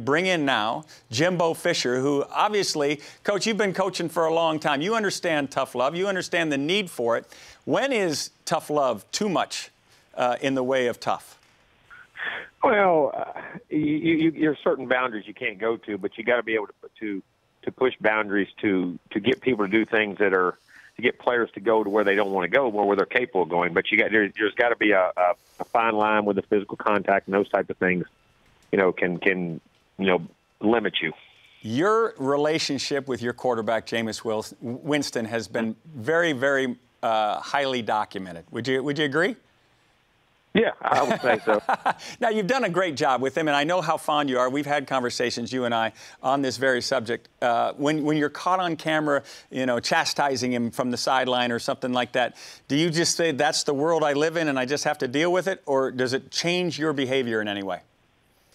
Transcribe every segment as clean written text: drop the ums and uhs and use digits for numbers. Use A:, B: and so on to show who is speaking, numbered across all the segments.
A: bring in now Jimbo Fisher, who obviously, Coach, you've been coaching for a long time. You understand tough love. You understand the need for it. When is tough love too much in the way of tough?
B: Well, there's certain boundaries you can't go to, but you got to be able to push boundaries to get people to do things that are to get players to go to where they don't want to go, where they're capable of going. But there's got to be a fine line with the physical contact and those type of things. Can limit you. Your
A: relationship with your quarterback, Jameis Winston, has been very, very highly documented. Would you agree?
B: Yeah, I would say so.
A: Now, you've done a great job with him, and I know how fond you are. We've had conversations, you and I, on this very subject. When you're caught on camera, chastising him from the sideline or something like that, do you just say, that's the world I live in and I just have to deal with it, or does it change your behavior in any way?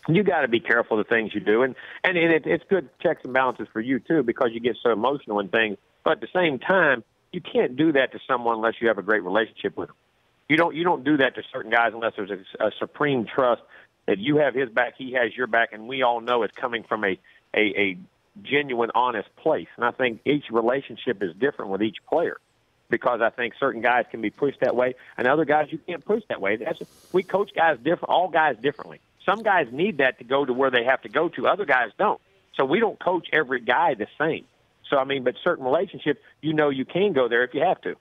B: You got to be careful of the things you do, and it's good checks and balances for you, too, because you get so emotional in things. But at the same time, you can't do that to someone unless you have a great relationship with them. You don't do that to certain guys unless there's a supreme trust that you have his back, he has your back, and we all know it's coming from a genuine, honest place. And I think each relationship is different with each player because I think certain guys can be pushed that way, and other guys you can't push that way. We coach guys different, all guys differently. Some guys need that to go to where they have to go to. Other guys don't. So we don't coach every guy the same. So, but certain relationships, you can go there if you have to.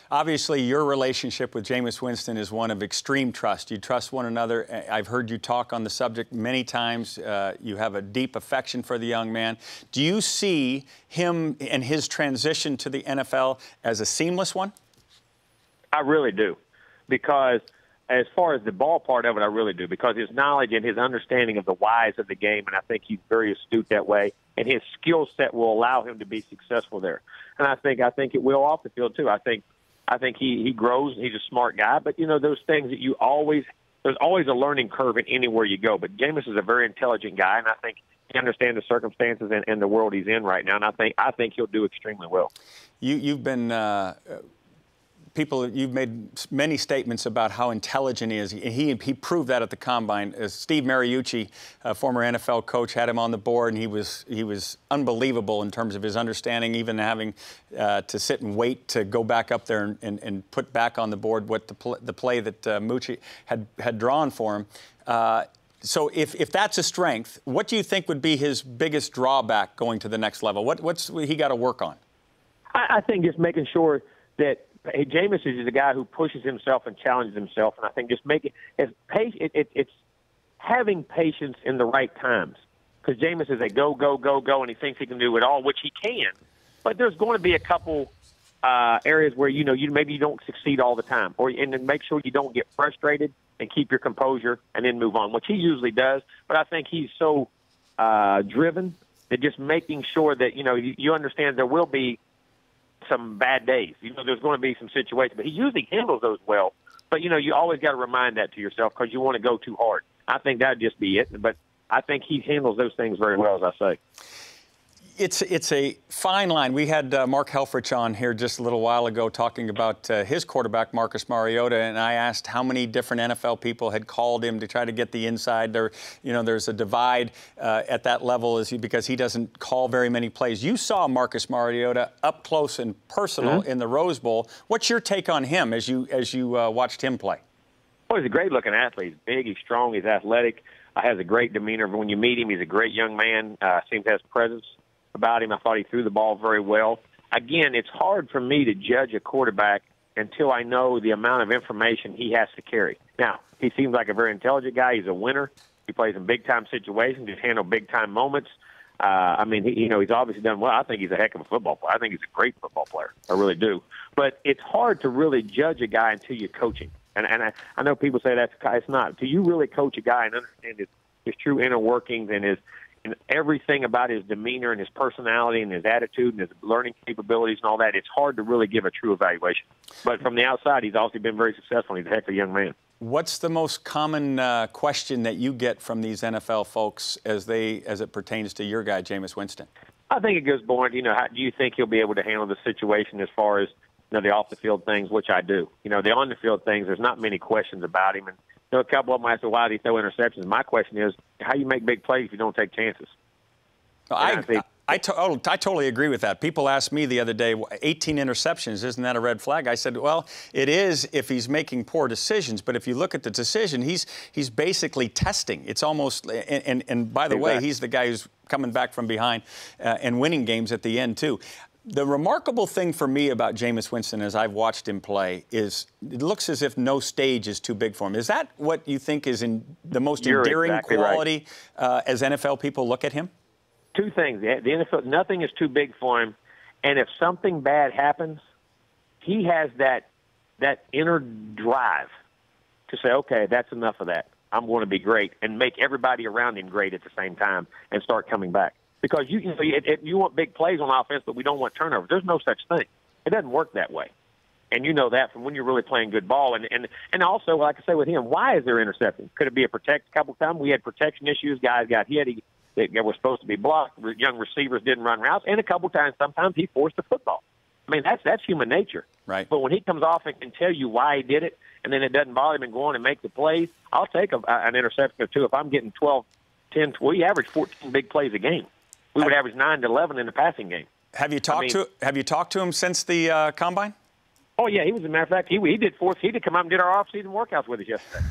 A: Obviously, your relationship with Jameis Winston is one of extreme trust. You trust one another. I've heard you talk on the subject many times. You have a deep affection for the young man. Do you see him and his transition to the NFL as a seamless one?
B: I really do, because as far as the ball part of it, I really do, because his knowledge and his understanding of the whys of the game, and I think he's very astute that way, and his skill set will allow him to be successful there. And I think it will off the field too. I think he grows. He's a smart guy, but those things that there's always a learning curve in anywhere you go. But Jameis is a very intelligent guy, and I think he understands the circumstances and the world he's in right now. And I think he'll do extremely well.
A: You've been. You've made many statements about how intelligent he is. He proved that at the Combine. Steve Mariucci, a former NFL coach, had him on the board, and he was unbelievable in terms of his understanding, even having to sit and wait to go back up there and put back on the board what the play that Mucci had drawn for him. So if that's a strength, what do you think would be his biggest drawback going to the next level? What's he got to work on?
B: I think just making sure that Jameis is a guy who pushes himself and challenges himself, and I think just it's having patience in the right times. Because Jameis is a go, and he thinks he can do it all, which he can. But there's going to be a couple areas where maybe you don't succeed all the time, and then make sure you don't get frustrated and keep your composure and then move on, which he usually does. But I think he's so driven that just making sure that you understand there will be some bad days. There's going to be some situations, but he usually handles those well. But, you always got to remind that to yourself because you want to go too hard. I think that would just be it. But I think he handles those things very well, as I say.
A: It's a fine line. We had Mark Helfrich on here just a little while ago talking about his quarterback, Marcus Mariota, and I asked how many different NFL people had called him to try to get the inside. There's a divide at that level because he doesn't call very many plays. You saw Marcus Mariota up close and personal in the Rose Bowl. What's your take on him as you watched him play?
B: Well, he's a great-looking athlete. He's big, he's strong, he's athletic, has a great demeanor. When you meet him, he's a great young man, seems to have presence about him. I thought he threw the ball very well. Again, it's hard for me to judge a quarterback until I know the amount of information he has to carry. Now, he seems like a very intelligent guy. He's a winner. He plays in big-time situations. He's handled big-time moments. He's obviously done well. I think he's a heck of a football player. I think he's a great football player. I really do. But it's hard to really judge a guy until you're coaching. And I know people say it's not. Until you really coach a guy and understand his true inner workings and everything about his demeanor and his personality and his attitude and his learning capabilities and all that, it's hard to really give a true evaluation. But from the outside, he's also been very successful. He's a heck of a young man.
A: What's the most common question that you get from these NFL folks as it pertains to your guy, Jameis Winston?
B: I think it goes more, how do you think he'll be able to handle the situation as far as the off-the-field things, which I do. The on-the-field things, there's not many questions about him. And a couple of them asked, why did he throw interceptions? My question is, how do you make big plays if you don't take chances?
A: I totally agree with that. People asked me the other day, 18 interceptions, isn't that a red flag? I said, well, it is if he's making poor decisions. But if you look at the decision, he's basically testing. It's almost, and by the way, he's the guy who's coming back from behind and winning games at the end, too. The remarkable thing for me about Jameis Winston as I've watched him play is it looks as if no stage is too big for him. Is that what you think is the most endearing quality as NFL people look at him?
B: Two things. The NFL, nothing is too big for him. And if something bad happens, he has that inner drive to say, okay, that's enough of that. I'm going to be great, and make everybody around him great at the same time and start coming back. Because you want big plays on offense, but we don't want turnovers. There's no such thing. It doesn't work that way. And you know that from when you're really playing good ball. And also, like I say with him, why is there interception? Could it be a protect? A couple of times we had protection issues. Guys got hit. They were supposed to be blocked. Young receivers didn't run routes. And a couple of times, sometimes he forced the football. I mean, that's human nature.
A: Right.
B: But when he comes off and can tell you why he did it, and then it doesn't bother him and go on and make the plays, I'll take an interception or two. If I'm getting 12, 10, we average 14 big plays a game. We would average 9 to 11 in the passing game.
A: Have you talked to him since the combine?
B: Oh yeah, he was. As a matter of fact, he did come out and did our off-season workouts with us yesterday.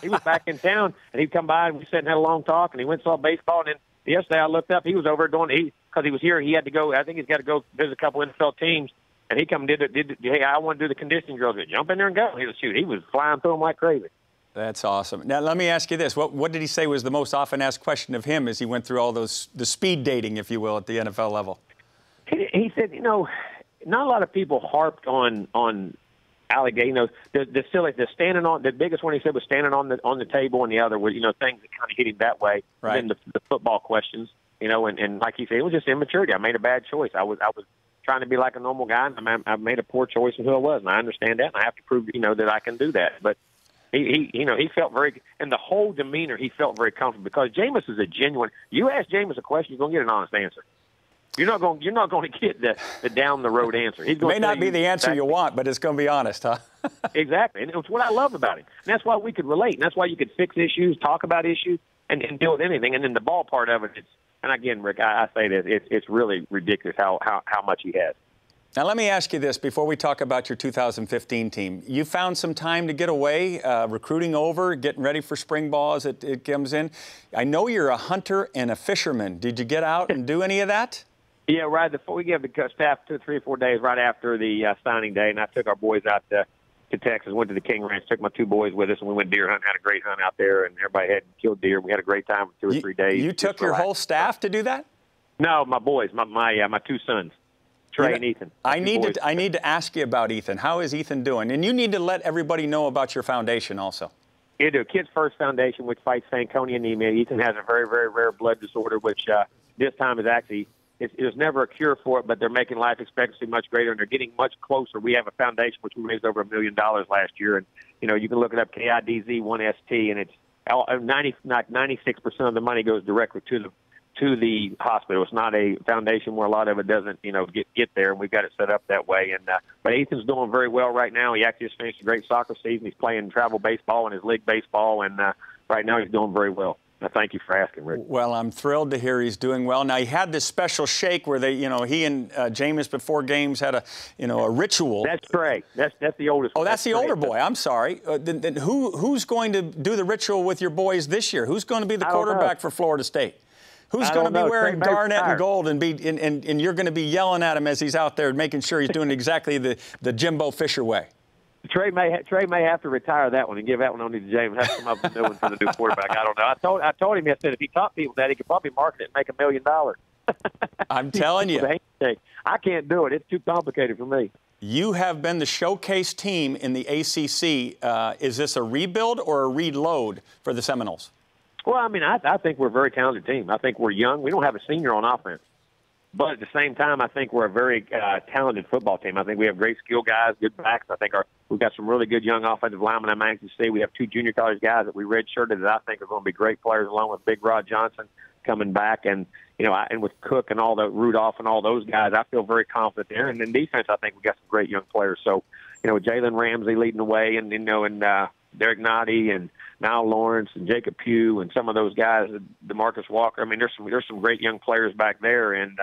B: He was back in town, and he'd come by and we sat and had a long talk. And he went and saw baseball. And then yesterday I looked up, he was over doing because he was here. He had to go. I think he's got to go visit a couple NFL teams. And he come and did. Hey, I want to do the conditioning drills. Jump in there and go. He was flying through them like crazy.
A: That's awesome. Now, let me ask you this. What did he say was the most often asked question of him as he went through all the speed dating, if you will, at the NFL level?
B: He said, not a lot of people harped on allegation. The standing on, the biggest one he said was standing on the table, and the other was, things that kind of hit him that way.
A: Right.
B: And then the football questions, and like he said, it was just immaturity. I made a bad choice. I was trying to be like a normal guy, and I made a poor choice in who I was, and I understand that, and I have to prove, that I can do that. But he felt very, and the whole demeanor, he felt very comfortable because Jameis is a genuine. You ask Jameis a question, you're going to get an honest answer. You're not going to get the down the road answer. He's going
A: may not be the answer you want, but it's going to be honest, huh?
B: Exactly, and it's what I love about him. And that's why we could relate. And that's why you could fix issues, talk about issues, and deal with anything. And then the ball part of it, and again, Rick, I say this, it's really ridiculous how much he has.
A: Now, let me ask you this before we talk about your 2015 team. You found some time to get away, recruiting over, getting ready for spring ball as it comes in. I know you're a hunter and a fisherman. Did you get out and do any of that?
B: Yeah, right. We gave the staff 2, 3, or 4 days right after the signing day, and I took our boys out to Texas, went to the King Ranch, took my 2 boys with us, and we went deer hunting, had a great hunt out there, and everybody had killed deer. We had a great time for 2 or 3 days.
A: You took your whole staff to do that?
B: No, my boys, my 2 sons. Trey and Ethan.
A: I need to ask you about Ethan. How is Ethan doing? And you need to let everybody know about your foundation also.
B: You do. Kids First Foundation, which fights Fanconi anemia. Ethan has a very, very rare blood disorder, which this time is actually, there's never a cure for it, but they're making life expectancy much greater, and they're getting much closer. We have a foundation which we raised over $1 million last year, and you can look it up, KIDZ1ST, and it's 96% of the money goes directly to the hospital. It's not a foundation where a lot of it doesn't, get there, and we've got it set up that way. And but Ethan's doing very well right now. He actually just finished a great soccer season. He's playing travel baseball and his league baseball, and right now he's doing very well. Thank you for asking, Rick.
A: Well, I'm thrilled to hear he's doing well. Now, he had this special shake where they, he and Jameis before games had a ritual.
B: That's Trey. That's the oldest.
A: Oh, that's the older boy. I'm sorry. Then who's going to do the ritual with your boys this year? Who's going to be the quarterback for Florida State? Who's going to be wearing garnet and gold and you're going to be yelling at him as he's out there making sure he's doing exactly the Jimbo Fisher way?
B: Trey may have to retire that one and give that one only to James. Have to come up with a new one for the new quarterback. I don't know. I told him yesterday if he taught people that, he could probably market it and make $1 million.
A: I'm telling you.
B: I can't do it. It's too complicated for me.
A: You have been the showcase team in the ACC. Is this a rebuild or a reload for the Seminoles?
B: Well, I mean, I think we're a very talented team. I think we're young. We don't have a senior on offense. But at the same time, I think we're a very talented football team. I think we have great skill guys, good backs. I think we've got some really good young offensive linemen. I'm anxious to see. We have 2 junior college guys that we redshirted that I think are going to be great players, along with Big Rod Johnson coming back. And, and with Cook and all the Rudolph and all those guys, I feel very confident there. And in defense, I think we've got some great young players. So, Jalen Ramsey leading the way, and Derek Nottie and Niall Lawrence and Jacob Pugh and some of those guys, DeMarcus Walker. I mean, there's some great young players back there, and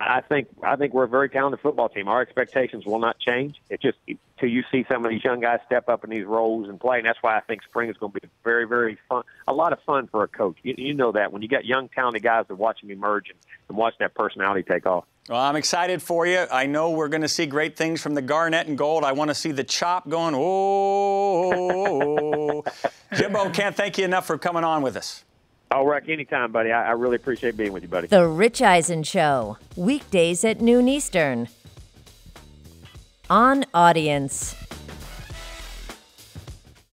B: I think we're a very talented football team. Our expectations will not change. It's just till you see some of these young guys step up in these roles and play, and that's why I think spring is going to be very, very fun. A lot of fun for a coach. You know that when you got young, talented guys that watch them emerge and watch that personality take off.
A: Well, I'm excited for you. I know we're going to see great things from the Garnet and Gold. I want to see the chop going, oh. Jimbo, can't thank you enough for coming on with us.
B: Oh, Rick, anytime, buddy. I really appreciate being with you, buddy.
C: The Rich Eisen Show, weekdays at noon Eastern. On Audience.